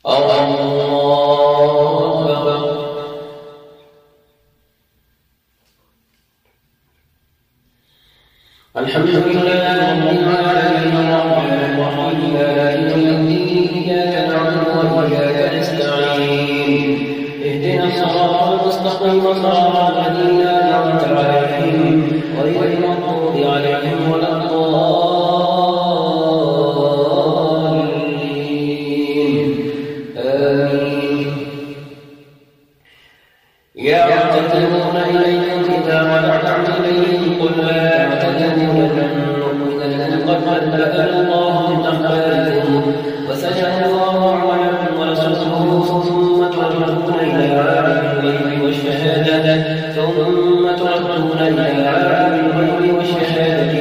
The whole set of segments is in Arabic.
الحمد لله رب العالمين الرحمن الرحيم مالك يوم الدين إياك نعبد وإياك نستعين اهدنا الصراط المستقيم صراط الذين أنعمت عليهم غير المغضوب عليهم ولا الضالين آمين. يعتذرون إليكم إذا رجعتم إليهم قل لا تعتذروا لن نؤمن لكم قد بدأ الله بأخباركم وسجد الله عملكم ورسوله ثم تردون إلى عالم الغيب والشهادة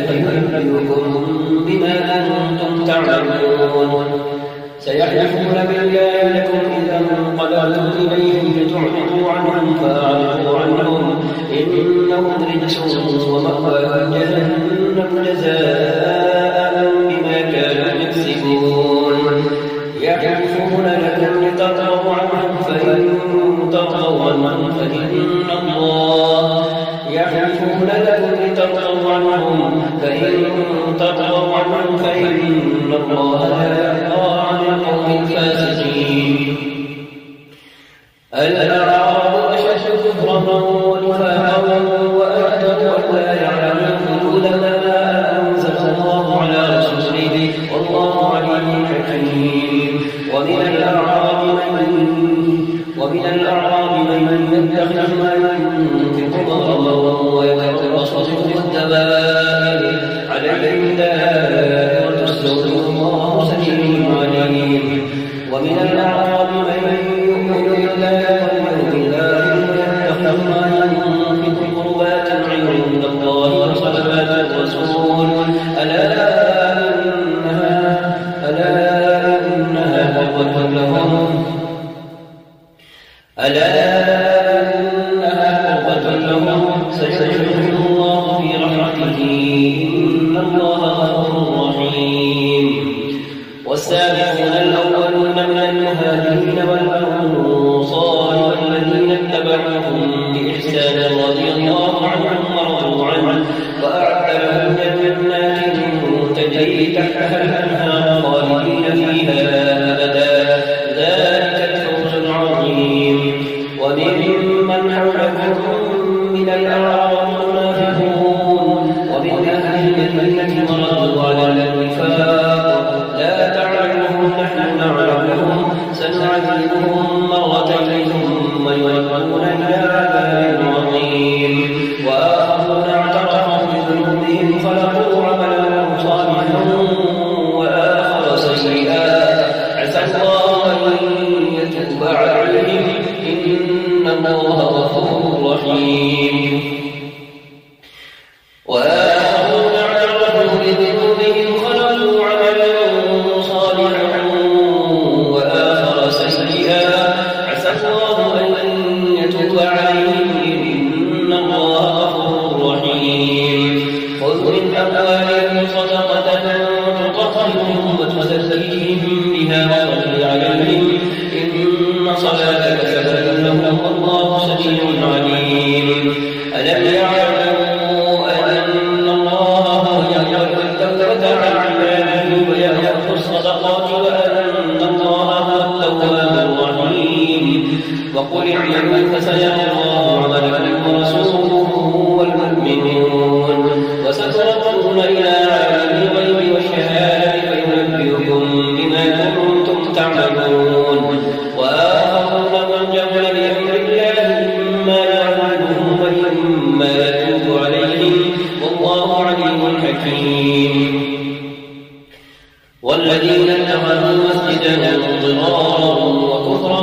فينبئكم بما أنتم تعملون. سيحلفون بالله لكم إذا انقلبتم إليهم لتعرضوا عنهم فأعرضوا عنهم إنهم رجس ومأواهم جهنم جزاء بما كانوا يكسبون. يحلفون لكم لترضوا عنهم فإن ترضوا عنهم فإن الله يحلفون لكم لترضوا عنهم فإن ترضوا عنهم فإن الله لا يرضى عن القوم الفاسقين. الأعراب أشد كفرا ونفاقا وأجدر ألا يعلموا حدود ما أنزل الله على رسوله والله عليم حكيم. ومن الأعراب من يتخذ ما ينفق مغرما ويتربص بكم الدوائر عليهم دائرة السوء والله سميع عليم. ومن الأعراب من يؤمن بالله واليوم الآخر ويتخذ ما ينفق قربات عند الله وصلوات الرسول ألا إنها قربة لهم سيدخلهم الله في رحمته إن الله غفور رحيم. والسابقون الأولون من المهاجرين والأنصار والذين اتبعوهم بإحسان رضي الله عنهم ورضوا عنه وأعد لهم جنات تجري تحتها الأنهار خالدين فيها أبدا ذلك الفوز العظيم. وممن حولكم من الأعراب منافقون ومن أهل المدينة مرضوا على النفاق لا تعلمهم نحن نعلمهم سنعذبهم مرتين ثم يردون إلى عذاب عظيم. وآخرون اعترفوا بذنوبهم خلقوا عملا صالحا وآخر سيئا عسى الله أن يتوب عليهم إن الله غفور رحيم. وآخرون اعترفوا بذنوبهم خلقوا عملا صالحا وآخر سيئا عسى الله أن يتوب عليهم إن الله غفور رحيم. خذ من أموالهم صدقة تطهرهم وتزكيهم بها وصل عليهم إن صلاتك سكن لهم والله سميع عليم. ألم يعلموا أن الله يقبل التوبة عن عباده ويأخذ الصدقات وأن الله هو التواب الرحيم. وقل اعملوا فسيرى الله عملكم ورسوله والمؤمنون وستردون إلى عالم الغيب والشهادة فينبئكم بما كنتم تعملون. وآخرون مرجعون لأمر الله إما يعذبهم وإما يتوب عليهم والله عليم حكيم. والذين اتخذوا مسجدا ضرارا وكفرا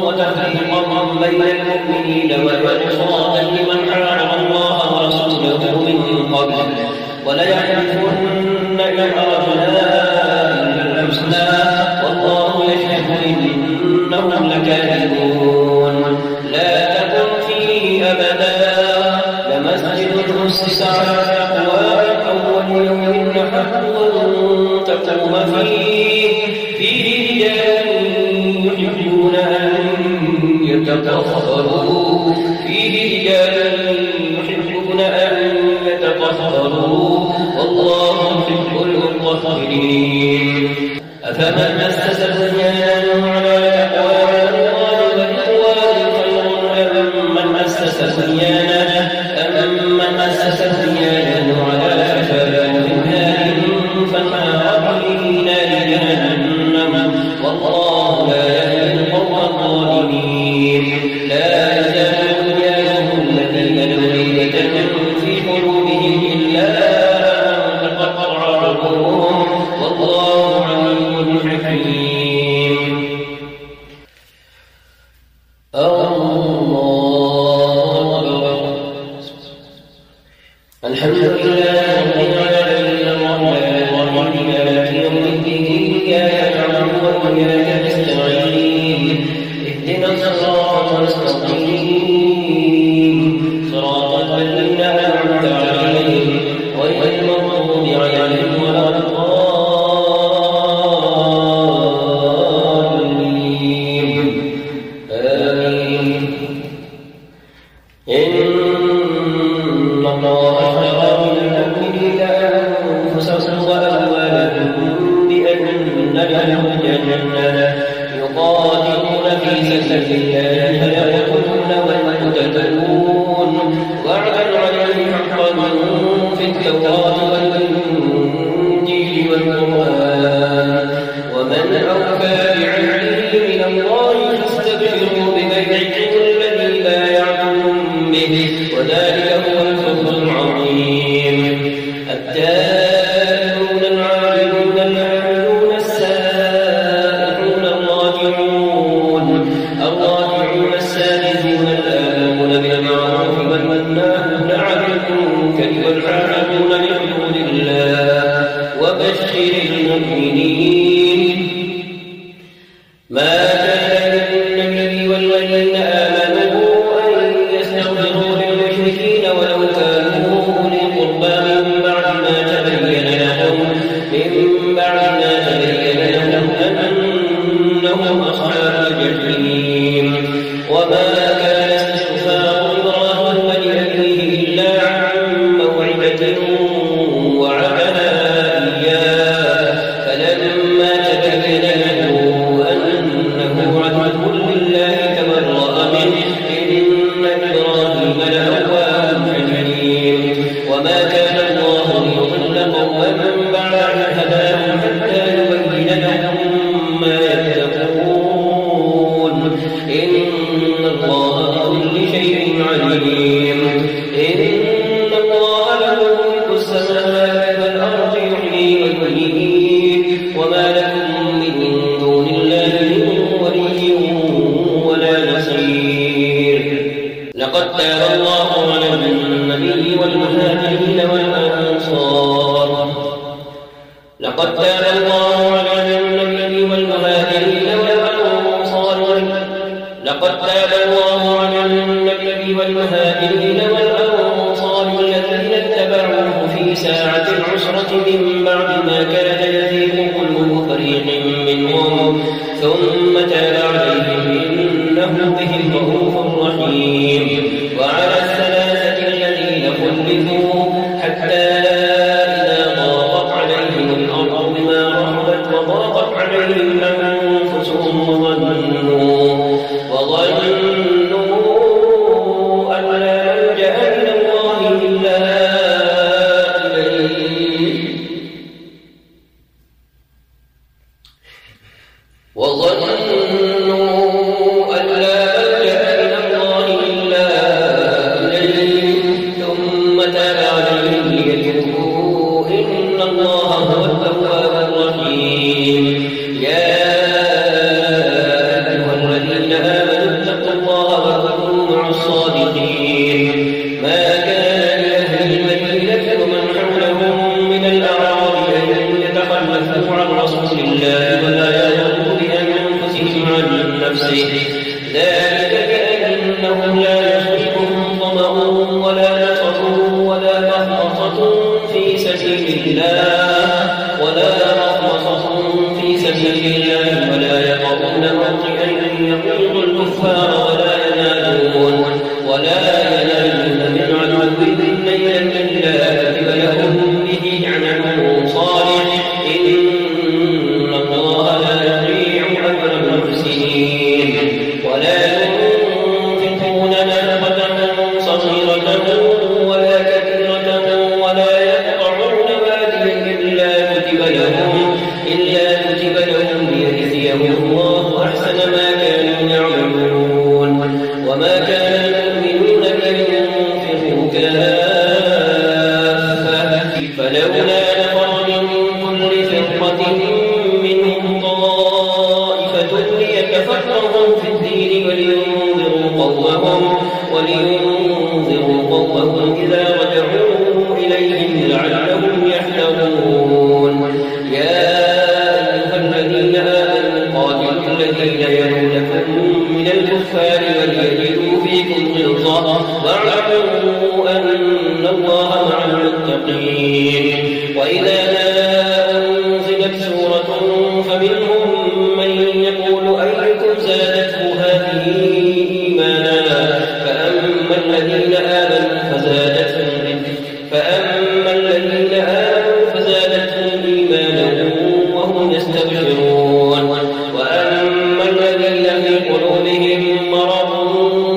وتفريقا بين المؤمنين وإرصادا لمن حارب الله ورسوله من قبل وليحلفن إن أردنا إلا الحسنى والله يشهد إنهم لكاذبون. لا تكن فيه أبدا لمسجد أسس على التقوى من أول يوم أحق أن تقوم فيه رجال تطهروا فيه رجال يحبون أن يتطهروا والله يحب المطهرين أفمن أسس بنيانه على تقوى ورضوان خير أمن أسس بنيانه على شفا جرف فانهار به نار جهنم والله لا يهدي القوم الظالمين لا يزال بنيانهم الذين لم يتكن في قلوبهم إلا أن تقطع قلوبهم والله عليم حكيم الله أكبر الحمد لله رب العالمين الرحمن الرحيم مالك يوم الدين إياك نعبد وإياك نستعين اهدنا الصراط المستقيم صراط الذين أنعمت عليهم غير المغضوب عليهم ولا الضالين آمين إن الله اشترى من المؤمنين أنفسهم وأموالهم بأن لهم الجنة يقاتلون في سبيل الله فيقتلون ويقتلون وعدا عليه حقا في التوراة والإنجيل والقرآن ومن أوفى بعهده من الله فاستبشروا ببيعكم الذي بايعتم به وذلك هو الفوز العظيم التائبون العابدون الحامدون السائحون الراجعون السائحون الآمرون بالمعروف والناهون عن المنكر والعاملون لحدود الله وبشر المؤمنين ما كان للنبي والذين آمنوا أن يستغفروا للمشركين ولو كانوا أولي قربى من بعد ما تبين لهم أنهم أصحاب الجحيم وما كان استغفار إبراهيم لأبيه إلا عن موعدة وعدها إياه فلما تبين له أنه عدو لله تبرأ منه إن إبراهيم لأواه حليم وما كان الله ليضل قوما بعد إذ هداهم حتى يبين لهم ما يتقون إن الله بكل شيء عليم إن الله له ملك السماوات والأرض يحيي ويميت وما لكم من دون الله من ولي ولا نصير لقد تاب الله على النبي والمهاجرين والأنصار لقد تاب الله على النبي والمهاجرين والأنصار لقد تاب الله على النبي والمهاجرين والأنصار الذين اتبعوه في ساعة العسرة من بعد ما كاد يزيغ قلوب فريق منهم ثم تاب عليهم إنه بهم رءوف رحيم وعلى الثلاثة الذين خلفوا حتى إذا ضاقت عليهم الأرض بما رحبت وضاقت عليهم أنفسهم وظنوا أن لا ملجأ من الله إلا إليه ثم تاب عليهم ليتوبوا إن الله هو التواب الرحيم يا أيها الذين آمنوا اتقوا الله وكونوا مع الصادقين ما كان لأهل المدينة ومن حولهم من الأعراب أن يتخلفوا عن رسول الله ولا يرغبوا بأنفسهم عن نفسه ذلك بأنهم لا يصيبهم ظمأ ولا نصب ولا مخمصة في سبيل الله ولا يقرؤون موطئا يغيظ الكفار ولا ولا ينالون من عدو نيلا إلا كتب لهم به عمل صالح إن الله لا يضيع أجر المحسنين ولا ينفقون نفقة صغيرة ولا كبيرة ولا يقطعون واديا إلا كتب لهم ليجزيهم الله أحسن ما كانوا يعملون وما كان المؤمنون لينفقوا كافة فلولا نفر من كل فرقة منهم طائفة ليتفقهوا في الدين ولينذروا قومهم إذا رجعوا إليهم لعلهم يحذرون يا أيها الذين آمنوا قاتلوا الذين يلونكم من الكفار وليجدوا فيكم غلظة واعلموا أن الله مع المتقين وإذا أنزلت سورة فمنهم من يقول أيكم زادته هذه إيمانا فأما الذين آمنوا فزادتهم إيمانا وهم يستبشرون وأما الذين في قلوبهم مرض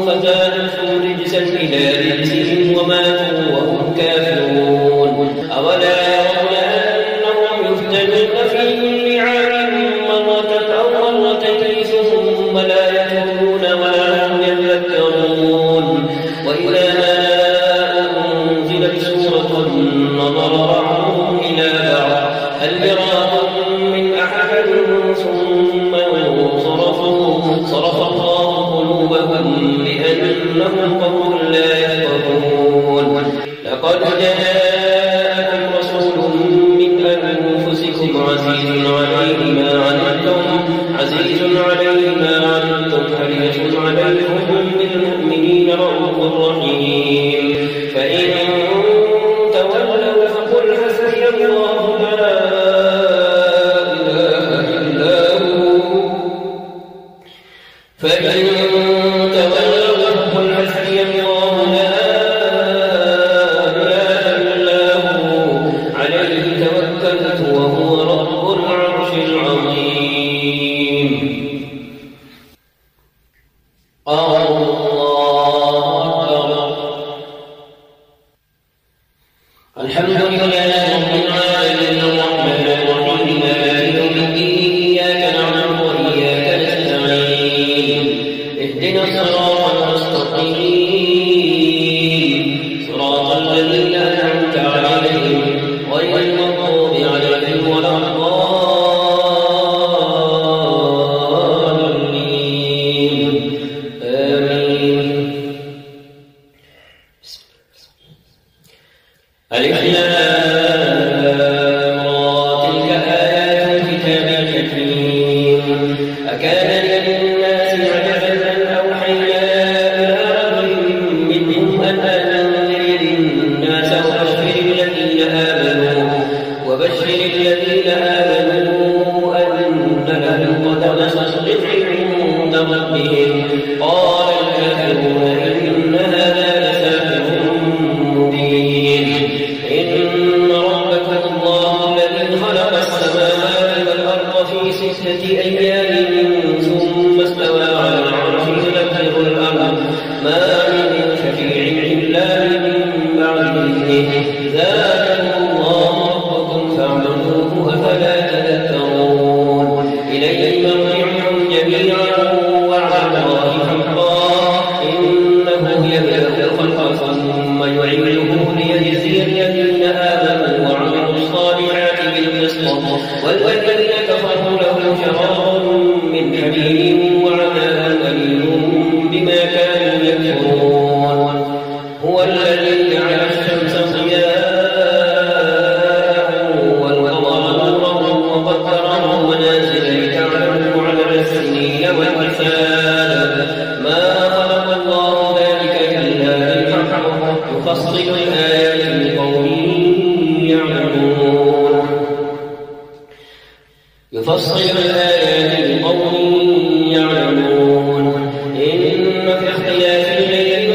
فزادتهم رجسا إلى رجسهم وماتوا وهم كافرون أولا يرون أنهم يفتنون في كل عام مرة أو مرتين ثم لا يتوبون ولا هم يذكرون وإذا أنزلت سورة نظر بعضهم إلى بعض هل يراكم من أحد ثم صرف الله قلوبهم بأنهم قوم لا يفقهون لقد جاءكم رسول من أنفسكم عزيز عليه ما عنتم حريص عليكم بالمؤمنين رؤوف رحيم فإن تولوا فقل حسبي الله لا إله إلا هو عليه توكلت وهو رب العرش العظيم الحمد لله رب العالمين الرحمن الرحيم مالك يوم الدين إياك نعبد وإياك نستعين اهدنا الصراط المستقيم صراط الذين أنعمت عليهم غير المغضوب عليهم ولا الضالين آمين ألف تلك آيات الكتاب الحكيم أكان للناس عجبا أن أوحينا إلى رجل منهم أن أنذر الناس وبشر الذين آمنوا أن لهم قدم صدق عند ربهم قال الكافرون إن هذا لساحر مبين إن ربكم الله الذي خلق السماوات والأرض في 6 أيام ثم استوى على العرش يدبر الأمر ما من شفيع إلا من بعد إذنه ذلكم الله ربكم فاعبدوه أفلا تذكرون إليه مرجعكم جميعا وعد الله حقا إنه يبدأ الخلق ثم يعيده ليجزي الذين آمنوا وعملوا الصالحات بالقسط والذين كفروا لهم شراب من حميم وعذاب أليم بما كانوا يكفرون هو الذي جعل الشمس ضياء والقمر نورا وقدره منازل لتعلموا عدد السنين والحساب ما خلق الله ذلك إلا بالحق يفصل الآيات لقوم يعلمون إن في اختلاف الليل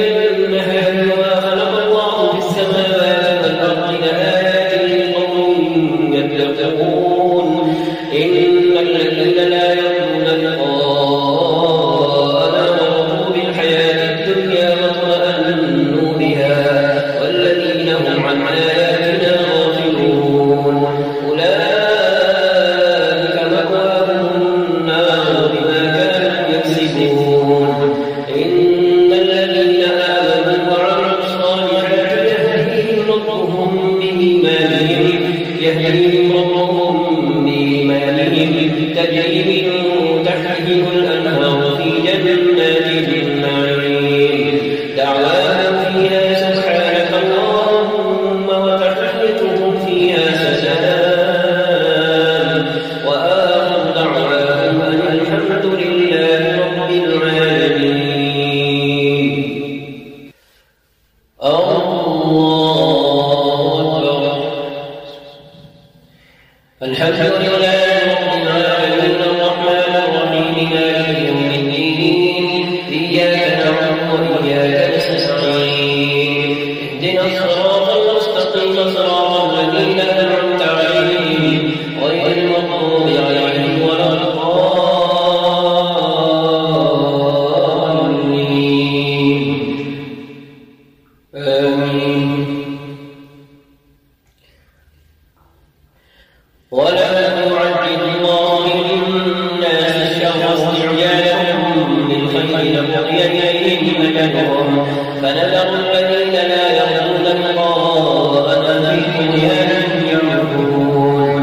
حين قضي إليهم أجلهم فنذر الذين لا يرجون لقاءنا في طغيانهم يعمهون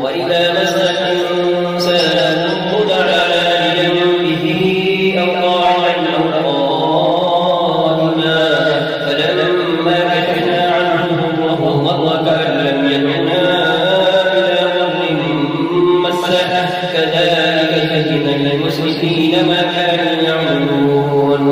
وإذا مس الإنسان الضر دعا لجنبه أو قاعدا أو قائما فلما كشفنا عنه ضره مر كأن لم يدعنا إلى ضر مسه كذلك زين للمسرفين ما كانوا يعملون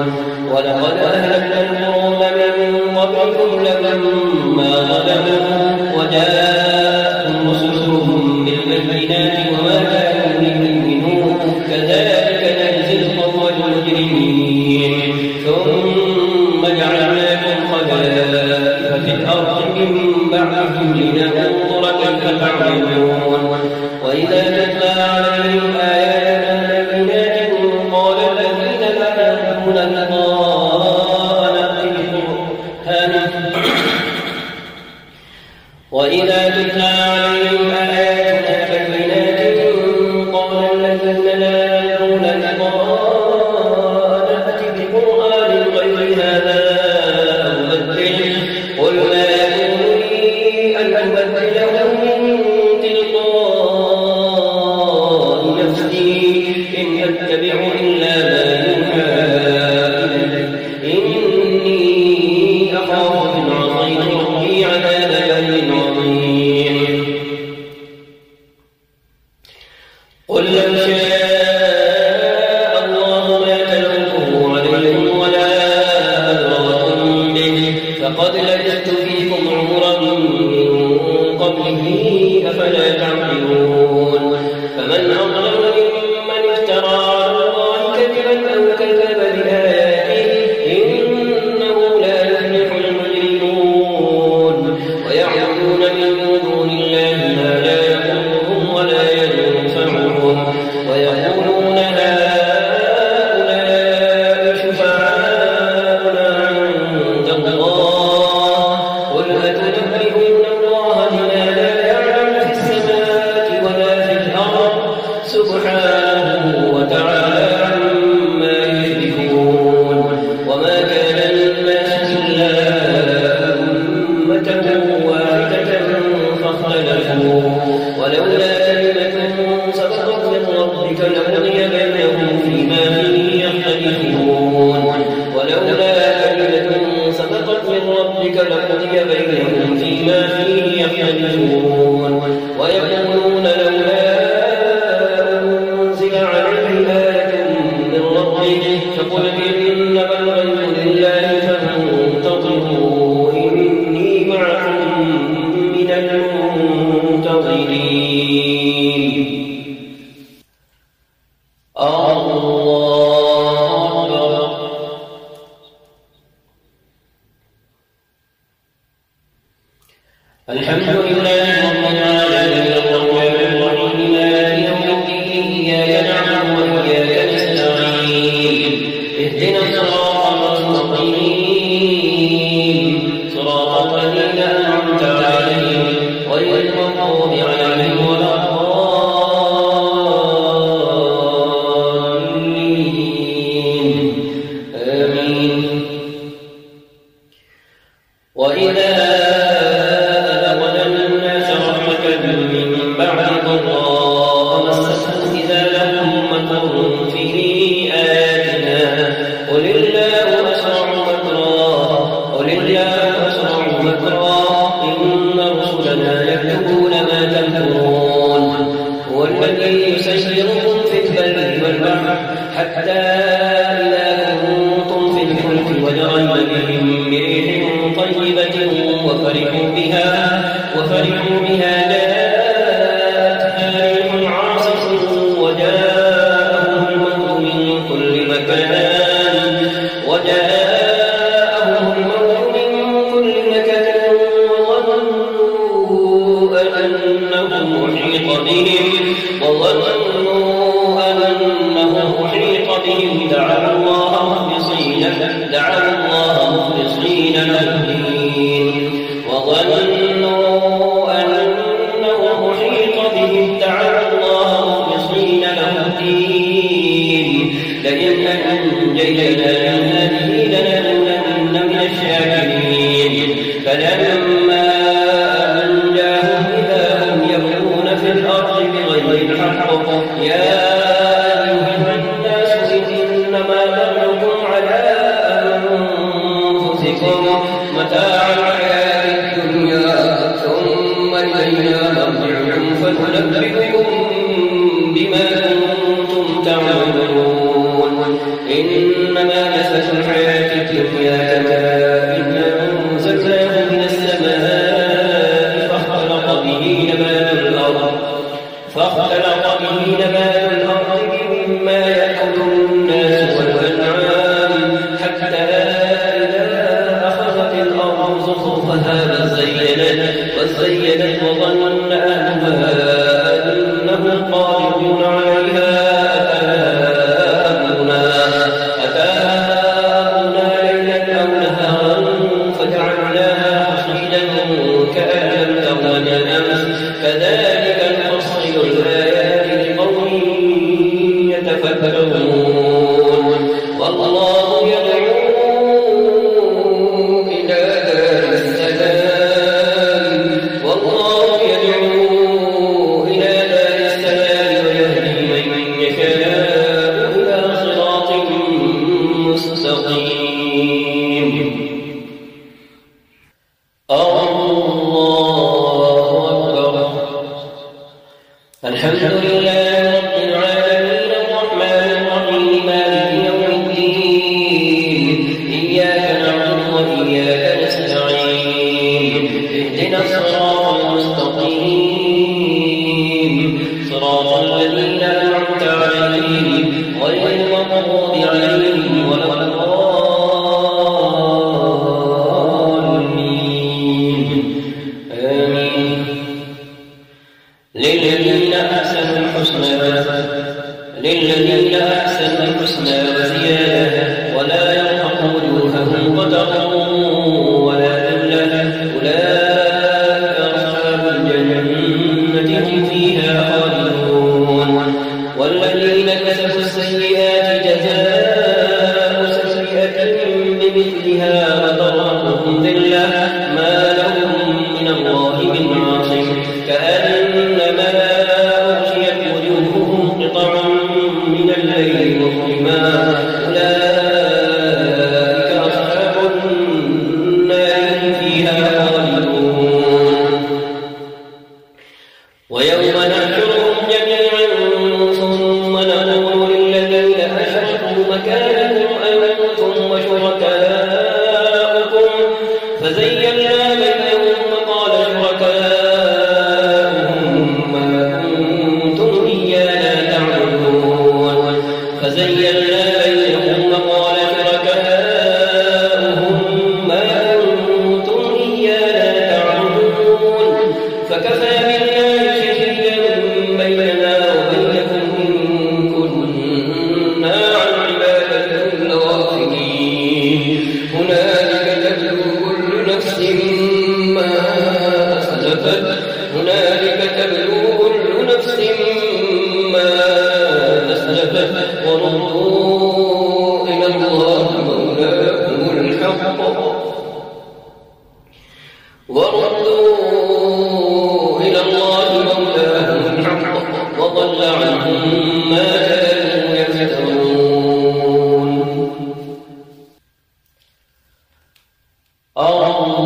ولقد أهلكنا القرون من قبلكم لما ظلموا وجاءتهم رسلهم بالبينات وما كانوا ليؤمنوا كذلك نجزي القوم المجرمين ثم جعلناكم خلائف في الأرض من بعدهم لننظر كيف تعملون وإذا تتلى عليهم آياتنا بينات قال الذين لا يرجون لقاءنا وإذا تتلى عليهم آياتنا بينات قال الذين لا يرجون لقاءنا ائت بقرآن غير هذا أو بدله قل ما يكون لي أن أبدله من تلقاء نفسي إن أتبع إلا ما يوحى إلي إني أخاف إن عصيت ربي عذاب يوم عظيم قل لو شاء الله ما تلوه عليكم ولا أدراكم به فقد لبثت فيكم عمرا من قبله أفلا تعقلون فمن أظلم ممن افترى على الله كذبا أو كذب بآياته إنه لا يفلح المجرمون ويعبدون من دون الله ما لا يضرهم ولا ينفعهم ويقولون هؤلاء شفعاؤنا عند الله قل أتنبئون الله بما لا يعلم في السماوات ولا في الأرض سبحانه وتعالى عما يشركون وما كان الناس إلا أمة واحدة فاختلفوا ولولا كلمة سبقت من ربك لقضي بينهم فيما فيه يختلفون ولولا كلمة سبقت من ربك لقضي بينهم فيما فيه يختلفون ويقولون لولا أنزل عليه آية من ربه فقل إنما الغيب لله فانتظروا إني معكم من المنتظرين الله أكبر الحمد لله رب العالمين الرحمن الرحيم مالك يوم الدين إياك نعبد وإياك نستعين اهدنا الصراط المستقيم صراط الذين أنعمت عليهم غير المغضوب عليهم ولا وإذا أذقنا الناس رحمة من بعد ضراء مستهم إذا لهم مكر في آياتنا قل الله أسرع مكرا إن رسلنا يكتبون ما تمكرون هو الذي يسيركم في البر والبحر حتى إذا كنتم في الفلك وجرين بهم بريح طيبة وفرحوا بها جاءتها ريح عاصف وجاءهم الموت من كل مكان وظنوا أنه محيط بهم دعوا الله مخلصين له الدين وظنوا أنه محيط بهم دعوا الله مخلصين له الدين لئن أنجيتنا من هذه لنكونن من الشاكرين فلما أنجاهم إذا هم يبغون في الأرض بغير الحق يا أيها الناس إنما بغيكم على أنفسكم متاع الحياة الدنيا ثم إلينا مرجعكم فننبئكم بما كنتم تعملون إنما مثل الحياة الدنيا كماء أنزلناه من السماء فاختلط به نبات الأرض مما يأكل الناس والأنعام حتى إذا أخذت الأرض زخرفها وزينت وظن أهلها أنهم قادرون عليها أتاها أمرنا ليلا أو نهارا فجعلناها حصيدا كأن لم تغن بالأمس كذلك نفصل الآيات لقوم يتفكرون والله يدعو إلى دار السلام ويهدي من يشاء إلى صراط مستقيم الله أكبر الحمد لله رب العالمين الرحمن الرحيم مالك يوم الدين إياك نعبد وإياك نستعين اهدنا الصراط المستقيم صراط الذين أنعمت عليهم غير المغضوب عليهم ولا الضالين آمين للذين أحسنوا الحسنى وزيادة ولا يرهق وجوههم قتر ولا ذلة أولئك أصحاب الجنة هم فيها خالدون والذين كسبوا السيئات جزاء سيئة بمثلها وترهقهم ذلة ما لهم من الله من عاصم كأنما أغشيت وجوههم قطعا من الليل مظلما أولئك أصحاب النار هم فيها خالدون ويوم نحشرهم جميعا ثم نقول للذين أشركوا مكانكم أنتم وشركاؤكم فزينا بينهم وقال شركاؤهم ما كنتم إيانا تعبدون فزينا بينهم وقال شركاؤهم ما كنتم إيانا تعبدون فكفى بالله شهيدا بيننا وبينكم إن كنا عن عبادتكم لغافلين هنالك تبلو كل نفس ما أسلفت وردوا إلى الله مولاهم الحق وضل عنهم ما كانوا يفترون الله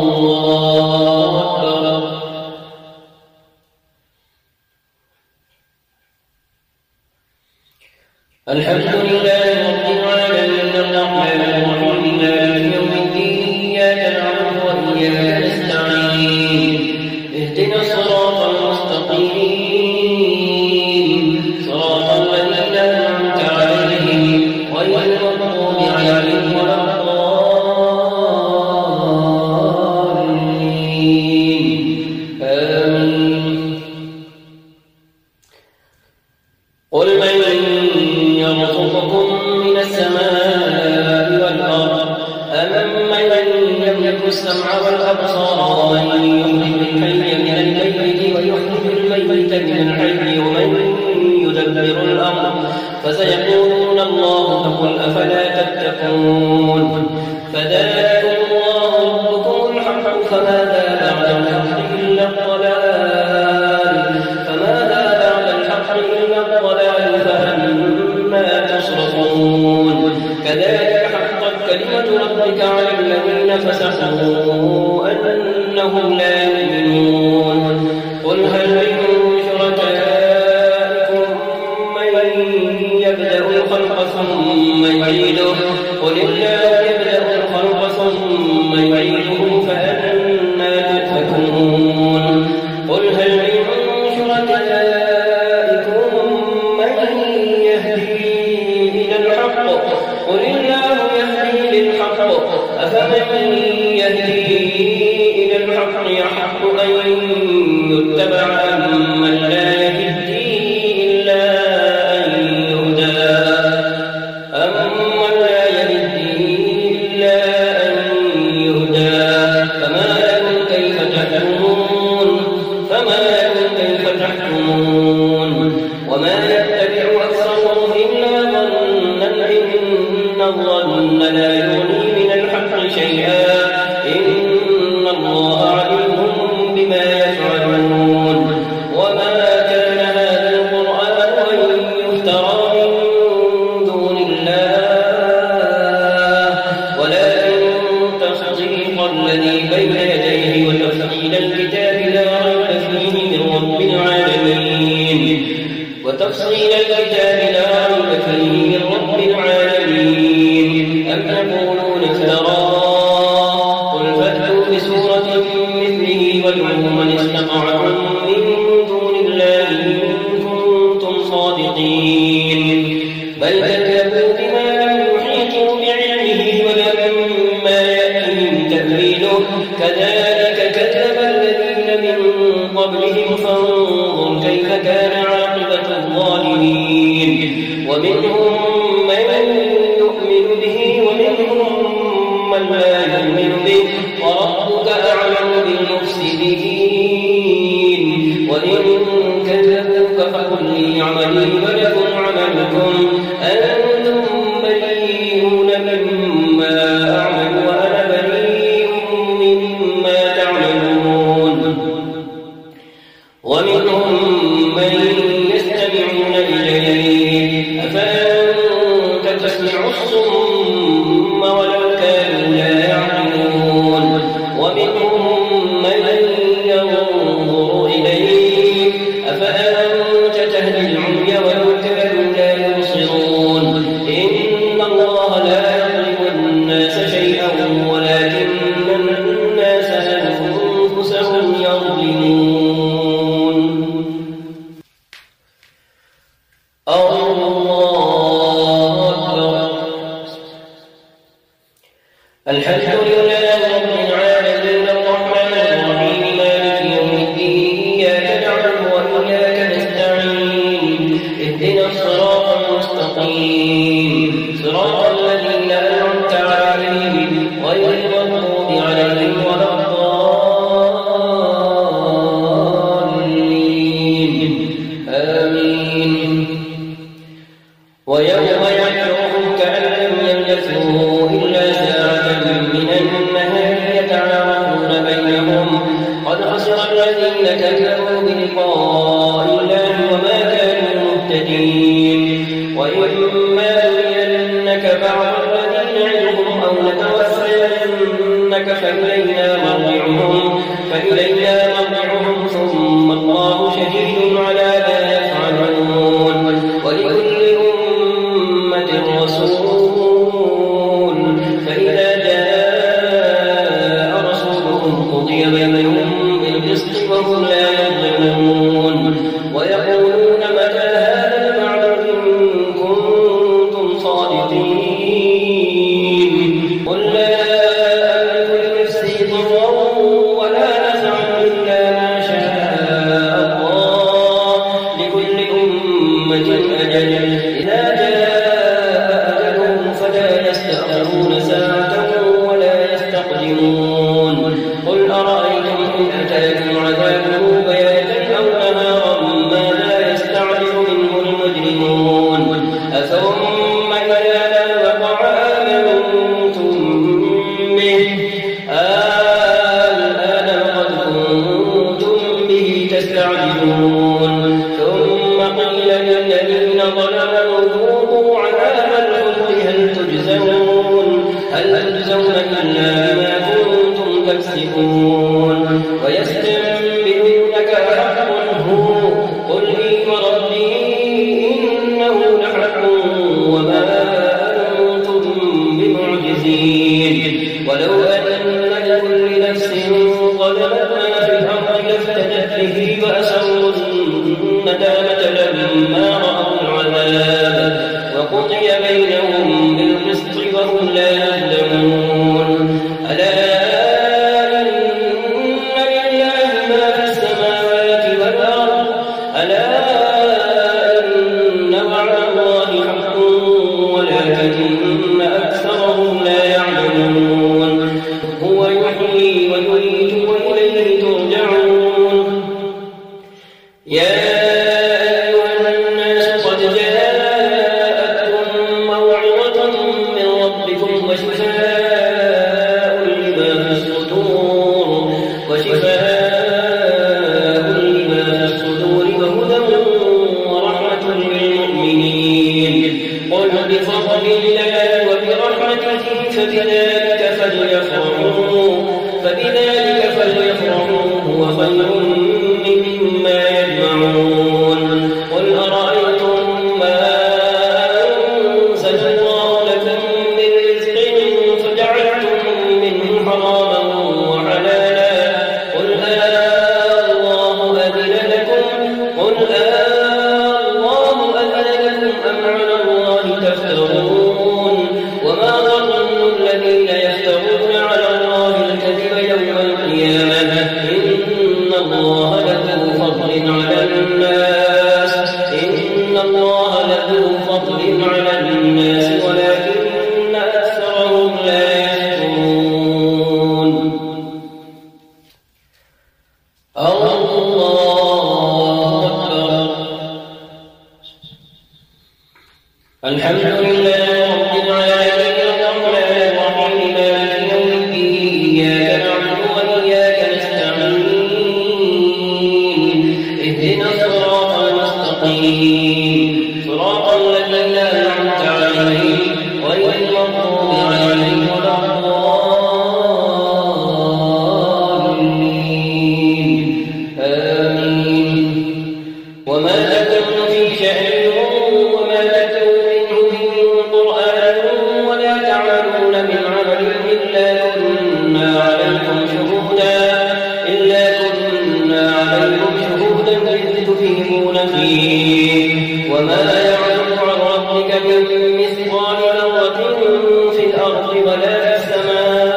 أكبر الحمد لله رب العالمين الرحمن الرحيم مالك يوم الدين إياك نعبد وإياك نستعين اهدنا الصراط المستقيم صراط الذين أنعمت عليهم غير المغضوب عليهم ولا الضالين آمين قل من يرزقكم من السماء والأرض أمن يملك السمع والأبصار ومن يخرج الحي من الميت ويخرج الميت من الحي ومن يدبر الأمر فسيقولون الله فقل أفلا تتقون تتقون فذلكم الله ربكم الحق فماذا بعد الحق إلا الضلال فأما تصرفون كذلك حقت كلمة ربك على الذين فسقوا أنهم لا يؤمنون قل هل من شركائكم من يبدأ الخلق ثم يعيده قل الله يبدأ الخلق ثم يعيده فأنا تؤفكون قل هل من شركائكم من يهدي إلى الحق قل الله يهدي للحق أفمن يهدي إلى الحق يحق أن يتبع أمن لا يهدي إلا أن يهدى فما لكم كيف تحكمون وما يتبع أكثرهم إلا ظنا إن الظن لا يغني من الحق شيئا إن الله عليم بما يفعلون وما كان هذا القرآن أن يفترى من دون الله ولكن تصديق الذي بين يديه وتفصيل الكتاب لا ريب فيه من رب العالمين أم يقولون افتراه قل فأتوا بسورة مثله وادعوا من استطعتم من دون الله إن كنتم صادقين بل كذبوا بما لم يحيطوا بعلمه ولما يأتهم تأويله كذلك كذب الذين من قبلهم فانظر كيف كان عاقبة الظالمين ومنهم من يؤمن به ومنهم من لا يؤمن به وربك أعلم بالمفسدين وإن كذبوك فقل لي عملي ولكم عملكم أنتم بريئون مما أعمل وأنا بريء مما تعملون ومنهم من يستمعون إليك أفأنت تسمع الصم ولو كانوا لا يعقلون ومنهم من ينظر إليك أفأنت تهدي العمي ولو كانوا لا يبصرون إن الله لا يظلم الناس شيئا ولكن الناس أنفسهم يظلمون الحمد لله رب العالمين الرحمن الرحيم مالك يوم الدين إياك نعبد وإياك نستعين اهدنا الصراط المستقيم صراط الذين أنعمت عليهم غير المغضوب عليهم ولا الضالين آمين ويوم يحشرهم كأن لم يلبثوا إلا ساعة من النهار يتعارفون بينهم قد خسر الذين كذبوا بلقاء الله وما كانوا مهتدين وإما نرينك بعض الذين نعدهم أو نتوفينك فإلينا مرجعهم ثم الله شهيد على ما يفعلون ولكل أمة رسول فإذا جاء رسولهم قضي بينهم بالقسط وهم لا يظلمون ويقولون متى هذا الوعد إن كنتم صادقين قل لا أملك لنفسي ضرا ولا نفعا إلا ما شاء الله لكل أمة أجل إذا جاء أجلهم فلا يستأخرون ساعة ولا يستقدمون قل أرأيتم إن أتاكم عذابه بياتا أو نهارا ماذا يستعجل منه المجرمون أثم إذا ما وقع آمنوا وهم لا يظلمون ألا فبذلك فليفرحوا هو خير مما يجمعون قل أرأيتم ما أنزل الله لكم من رزق فجعلتم منه حراما وحلالا قل الله أذن لكم أم على الله تفترون وما ظن الذين يفترون على الله الكذب يوم القيامة إن الله لذو فضل على الناس ولكن أكثرهم لا يشكرون الله أكبر الحمد لله رب العالمين الرحمن الرحيم مالك يوم الدين إياك نعبد وإياك نستعين اهدنا الصراط المستقيم صراط الذين أنعمت عليهم غير المغضوب عليهم ولا الضالين آمين وما تكن في شأن وما تتلو منه من قرآن ولا تعملون من عمل إلا كنا عليكم شهودا إذ تفيضون فيه وما يعلم عن ربك من مثقال ذرة في الأرض ولا في السماء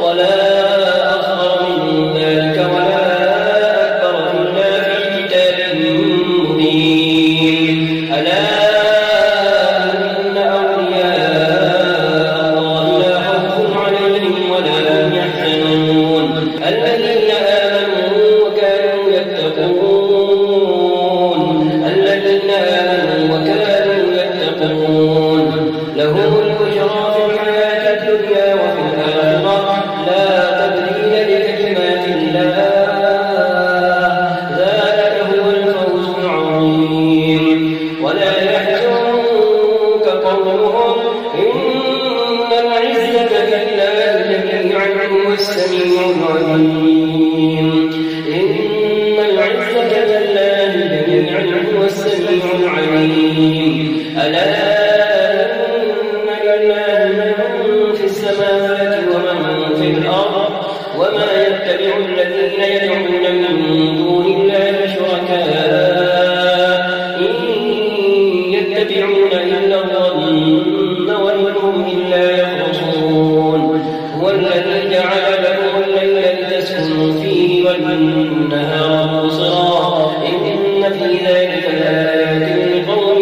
ولا أصغر من ذلك ولا أكبر إلا في كتاب مبين ألا إن أولياء الله لا خوف عليهم ولا هم يحزنون الذين آمنوا وكانوا يتقون لهم البشرى في الحياة الدنيا وفي الآخرة لا تبديل لكلمات الله ذلك هو الفوز العظيم ولا يحزنك قولهم إن العزة لله جميعا هو السميع العليم إن العزة لله جميعا هو السميع العليم ألا السماوات ومن في الأرض وما يتبع الذين يدعون من دون الله شركاء إن يتبعون إلا الظن وإن هم إلا يخرصون هو الذي جعل لكم الليل لتسكنوا فيه والنهار مبصرا إن في ذلك لآيات لقوم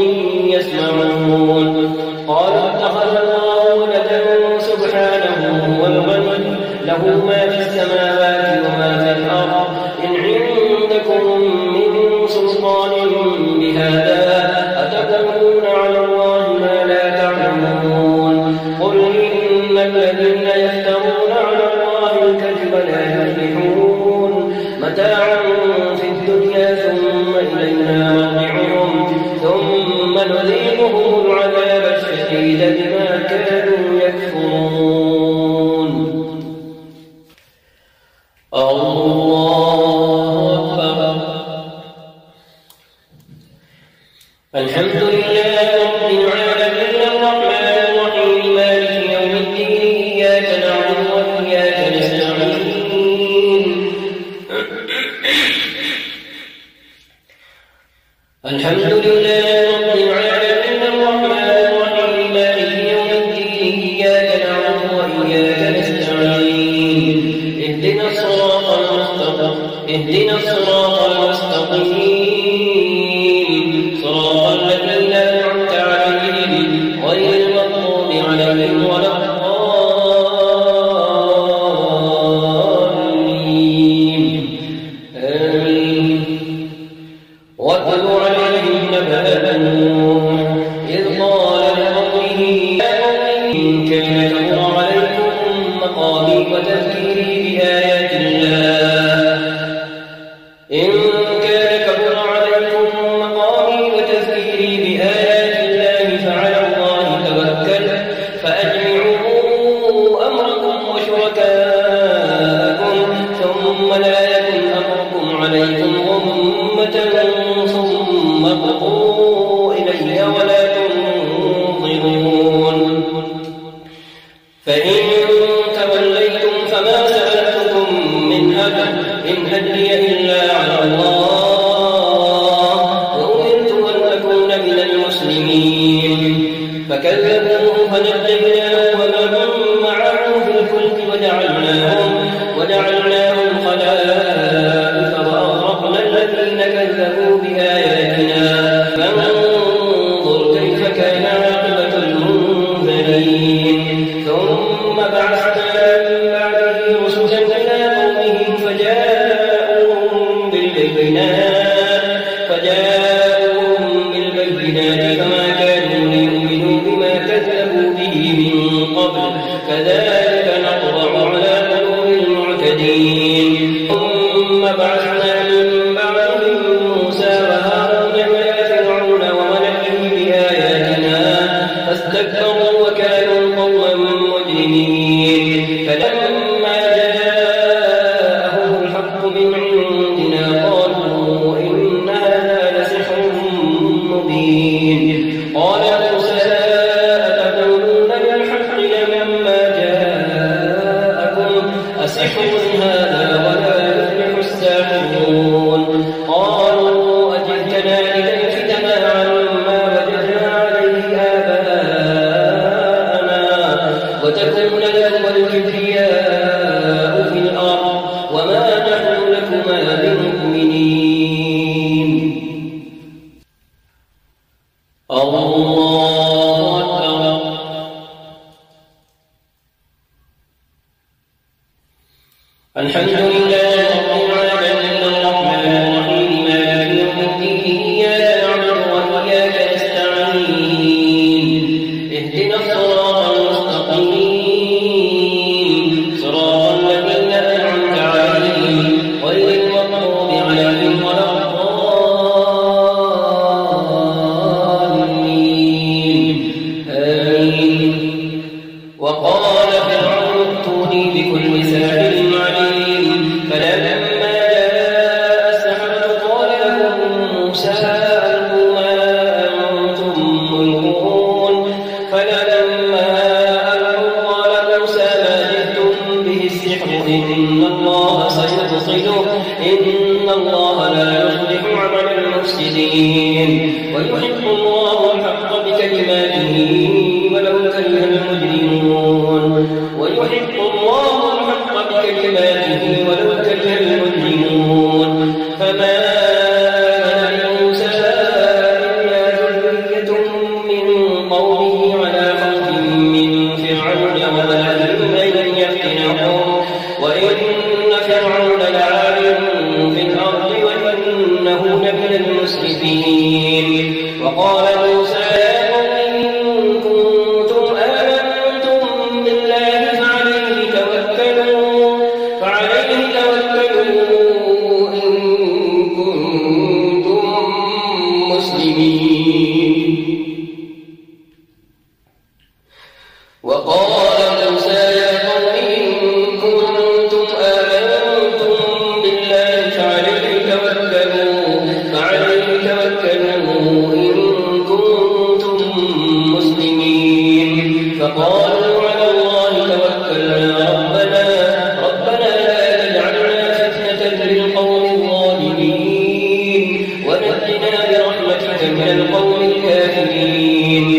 يسمعون قالوا اتخذ الله ولدا سبحانه هو الغني له ما في السماوات وما في الأرض إن عندكم من سلطان بهذا أتقولون على الله ما لا تعلمون قل إن الذين يفترون على الله الكذب لا يفلحون متاع في الدنيا ثم إلينا مرجعهم ثم نذيقهم العذاب الشديد بما كانوا يكفرون الله أكبر الحمد لله رب العالمين الرحمن الرحيم مالك يوم الدين إياك نعبد وإياك نستعين الحمد لله رب العالمين الرحمن المؤمنين فكذبوه فنجيناه ومن معه في الفلك وجعلناهم خلائف وأغرقنا الذين كذبوا بآياتنا فانظر كيف كان عاقبة المنذرين ثم بعثنا من بعده رسلا إلى قومهم فجاءوهم بالبينات فما كانوا ليؤمنوا بما كذبوا به من قبل كذلك نطبع على قلوب المعتدين ثم بعثنا من بعدهم موسى وهارون إلى فرعون وملئه بآياتنا فاستكبروا وكانوا قوما مجرمين فلما جاءهم الحق من عندنا قالوا إن هذا لسحر مبين قال موسى أتقولون للحق لما جاءكم أسحر هذا ولا يفلح الساحرون قالوا أجئتنا لتلفتنا عما وجدنا عليه آباءنا وتكون لكم الكبرياء في الأرض وما نحن لكما بمؤمنين الله أكبر الحمد لله رب العالمين الرحمن الرحيم مالك يوم الدين إياك نعبد وإياك نستعين اهدنا الصراط المستقيم صراط الذين أنعمت عليهم غير المغضوب عليهم ولا الضالين آمين وقال فرعون ائتوني بكل ساحر عليم فلما جاء السحرة قال لهم موسى ألقوا ما أنتم ملقون فلما ألقوا قال موسى ما جئتم به السحر إن الله سيبطله إن الله لا يصلح عمل المفسدين ويحق الله الحق بكلماته ولو كره المجرمون ويحق الله الحق بكلماته ولو كره المجرمون فما آمن لموسى إلا ذرية من قومه على خوف من فرعون وملئهم أن يفتنهم وإن فرعون لعال في الأرض وإنه لمن المسرفين وقال موسى يا قوم إن كنتم آمنتم بالله فعليه توكلوا إن كنتم مسلمين وقال موسى يا قوم إن كنتم آمنتم بالله فعليه توكلوا إن كنتم مسلمين فقالوا على الله توكلنا ربنا لا تجعلنا فتنة للقوم الظالمين ونجنا برحمتك من القوم الكافرين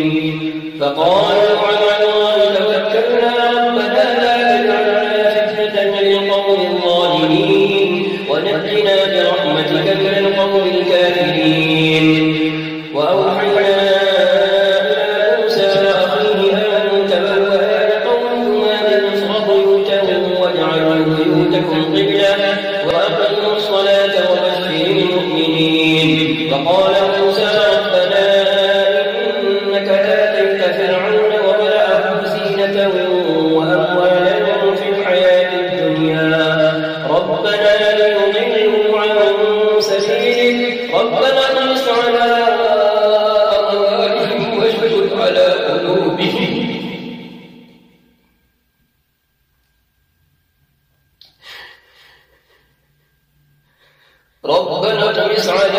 فقالوا على الله توكلنا ربنا لا تجعلنا فتنة للقوم الظالمين ونجنا برحمتك من القوم الكافرين وأوحينا إلى موسى وأخيه أن تبوأ لقومكما بمصر بيوتا واجعلوا بيوتكم قبلة وأقيموا الصلاة وبشر المؤمنين وقال موسى ربنا إنك آتيت فرعون وملأه زينة وأموالا في الحياة الدنيا ربنا ليضلوا عن سبيلك ربنا اطمس على أموالهم واشدد على قلوبهم ربنا اطمس على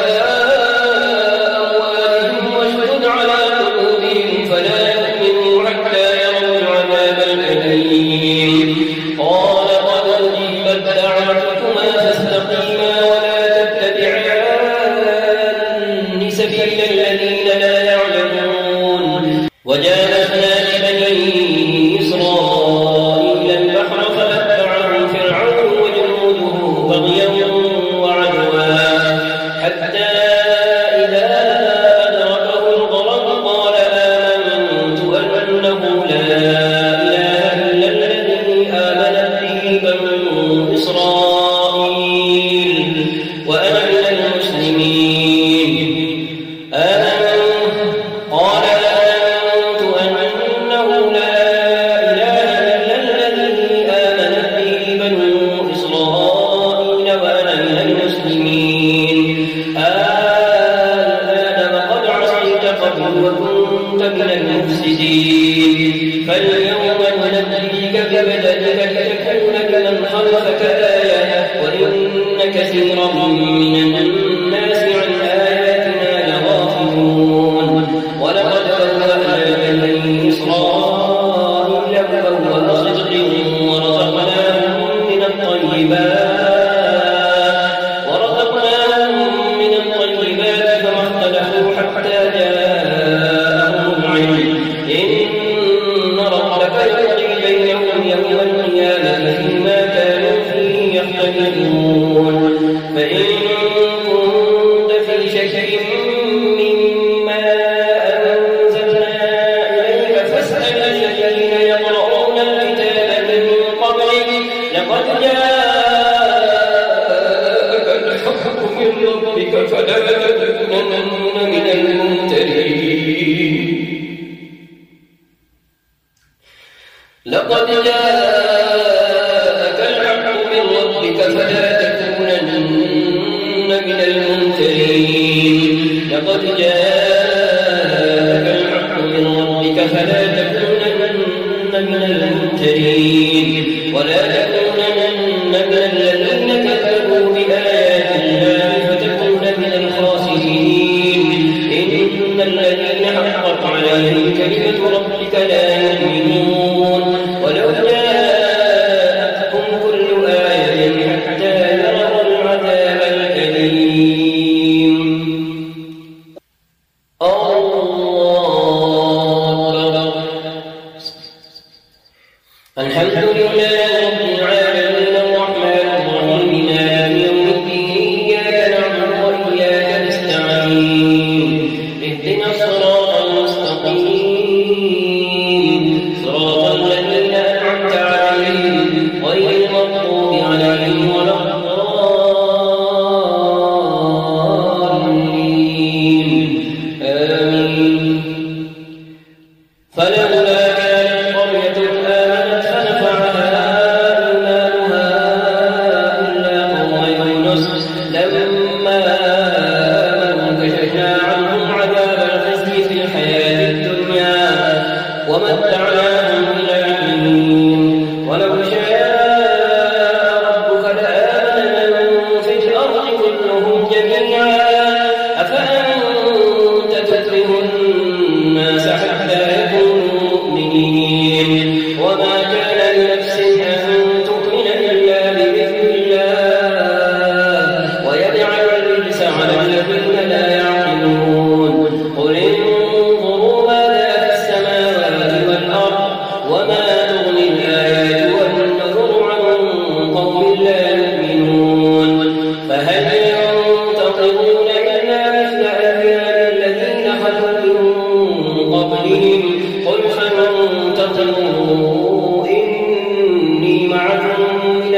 أموالهم واشدد على قلوبهم فلا يؤمنوا حتى يروا العذاب الأليم قال قد أجيبت دعوتكما فاستقيما ولا تتبعان سبيل الذين لا يعلمون وجاوزنا ببني إسرائيل البحر فأتبعهم فرعون وجنوده بغيا وعدوا حتى إذا أدركه الغرق قال آمنت أنه لا إله إلا الذي آمنت به بنو إسرائيل وأنا من المسلمين. قال آمنت أنه لا إله إلا الذي آمنت به بنو إسرائيل وأنا من المسلمين. الآن وقد عصيت قبل وكنت من المفسدين فاليوم ننجيك ببدنك لتكون لمن خلفك آية وإن كثيرا من الناس عن آياتنا لغافلون. ولقد بوأنا بني إسرائيل مبوأ صدق ورزقناهم من الطيبات فما اختلفوا حتى جاءهم العلم. إن ربك يقضي بينهم يوم القيامة فيما كانوا فيه يختلفون. فإن كنت في شك مما أنزلنا إليك فاسأل الذين يقرؤون الكتاب من قبلك لقد جاءك الحق من ربك فلا تكونن من الممترين. لقد جاءك الحق من ربك فلا تكونن من الممترين. لقد جاءك الحق من ربك فلا تكونن من الممترين ولا تكونن من الذين كذبوا بآيات الله فتكون من الخاسرين. إن الذين حقت عليهم كلمة ربك لا يؤمنون ولو جاءتهم كل آية حتى يروا العذاب الأليم. الحمد لله رب العالمين الرحمن الرحيم مالك يوم الدين إياك نعبد وإياك نستعين اهدنا الصراط المستقيم صراط الذين أنعمت عليهم غير المغضوب عليهم ولا الضالين آمين. فلولا كانت قرية آمنت فنفعها إيمانها إلا قوم يونس لما آمنوا كشفنا عنهم عذاب الخزي في الحياة الدنيا ومتعناهم إلى حين. ولو شاء ربك لآمن من في الأرض كلهم جميعا أفأنت تكره الناس حتى يكونوا مؤمنين. وما كان لنفس أن تؤمن إلا بإذن الله ويجعل الرجس على الذين لا يعقلون. قل انظروا ماذا في السماوات والأرض وما تغني الآيات والنذر عن قوم لا يؤمنون. فهل ينتظرون إلا مثل أيام الذين خلوا من قبلهم قل فانتظروا إني معكم من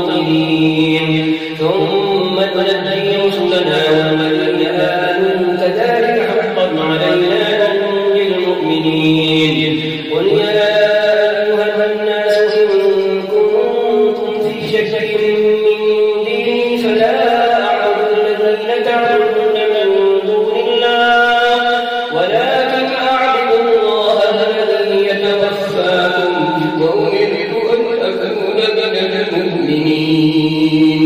المنتظرين ثم ننجي رسلنا والذين آمنوا كذلك حقا علينا ننجي المؤمنين. قل يا أيها الناس إن كنتم في شك من ديني فلا أعبد الذين تعبدون من دون الله ولكن أعبد الله الذي يتوفاكم وأمرت أن أكون من المؤمنين.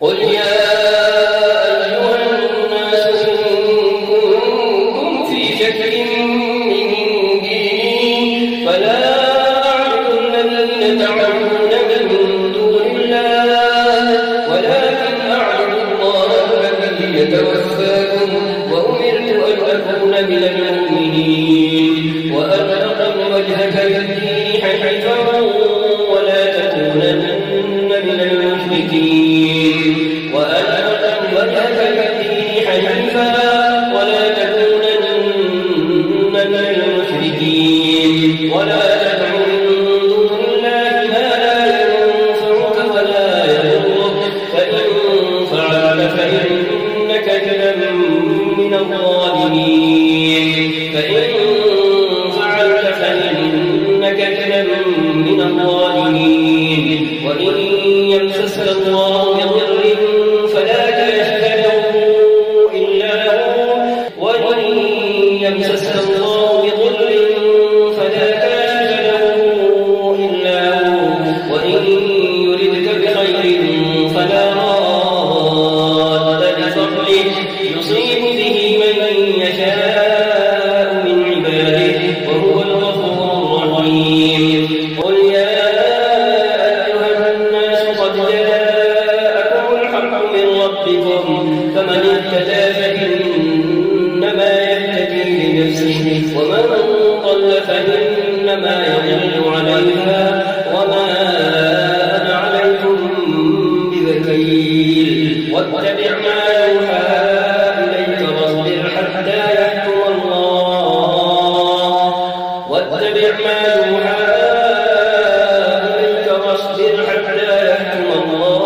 قل يا أيها الناس إن كنتم في شك من ديني فلا أعبد الذين تعبدون من دون الله المسلمين وأن وجهك للدين حنيفا ولا تكونن من المشركين ولا تدع من دون الله ما لا ينفعك ولا يضرك فإن فعلت فإنك إذا من الظالمين وإن يمسسك الله بضر فلا كاشف له إلا هو وإن يمسسك الله بضر فلا كاشف له إلا هو وإن يردك بخير فلا راد لفضله يصيب به من يشاء من عباده وهو الغفور الرحيم قل يا فمن اهتدى فإنما يهتدي لنفسه ومن ضل فإنما يضل عليها وما أنا عليكم بوكيل واتبع ما يوحى إليك واصبر حتى يحكم الله واتبع ما يوحى إليك واصبر حتى يحكم الله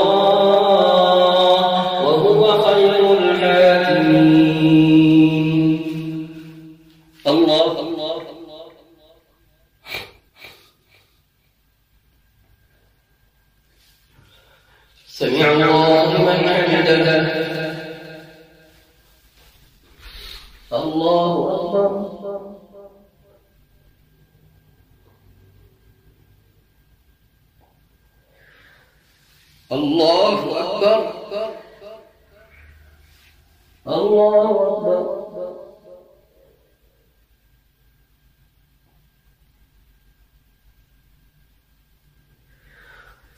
سمع الله لمن حمده الله أكبر الله أكبر الله أكبر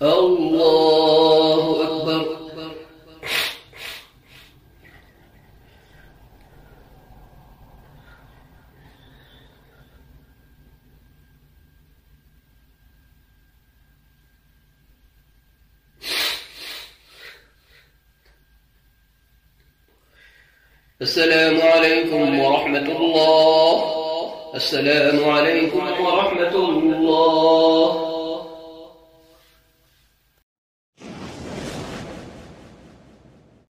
الله أكبر السلام عليكم ورحمة الله السلام عليكم ورحمة الله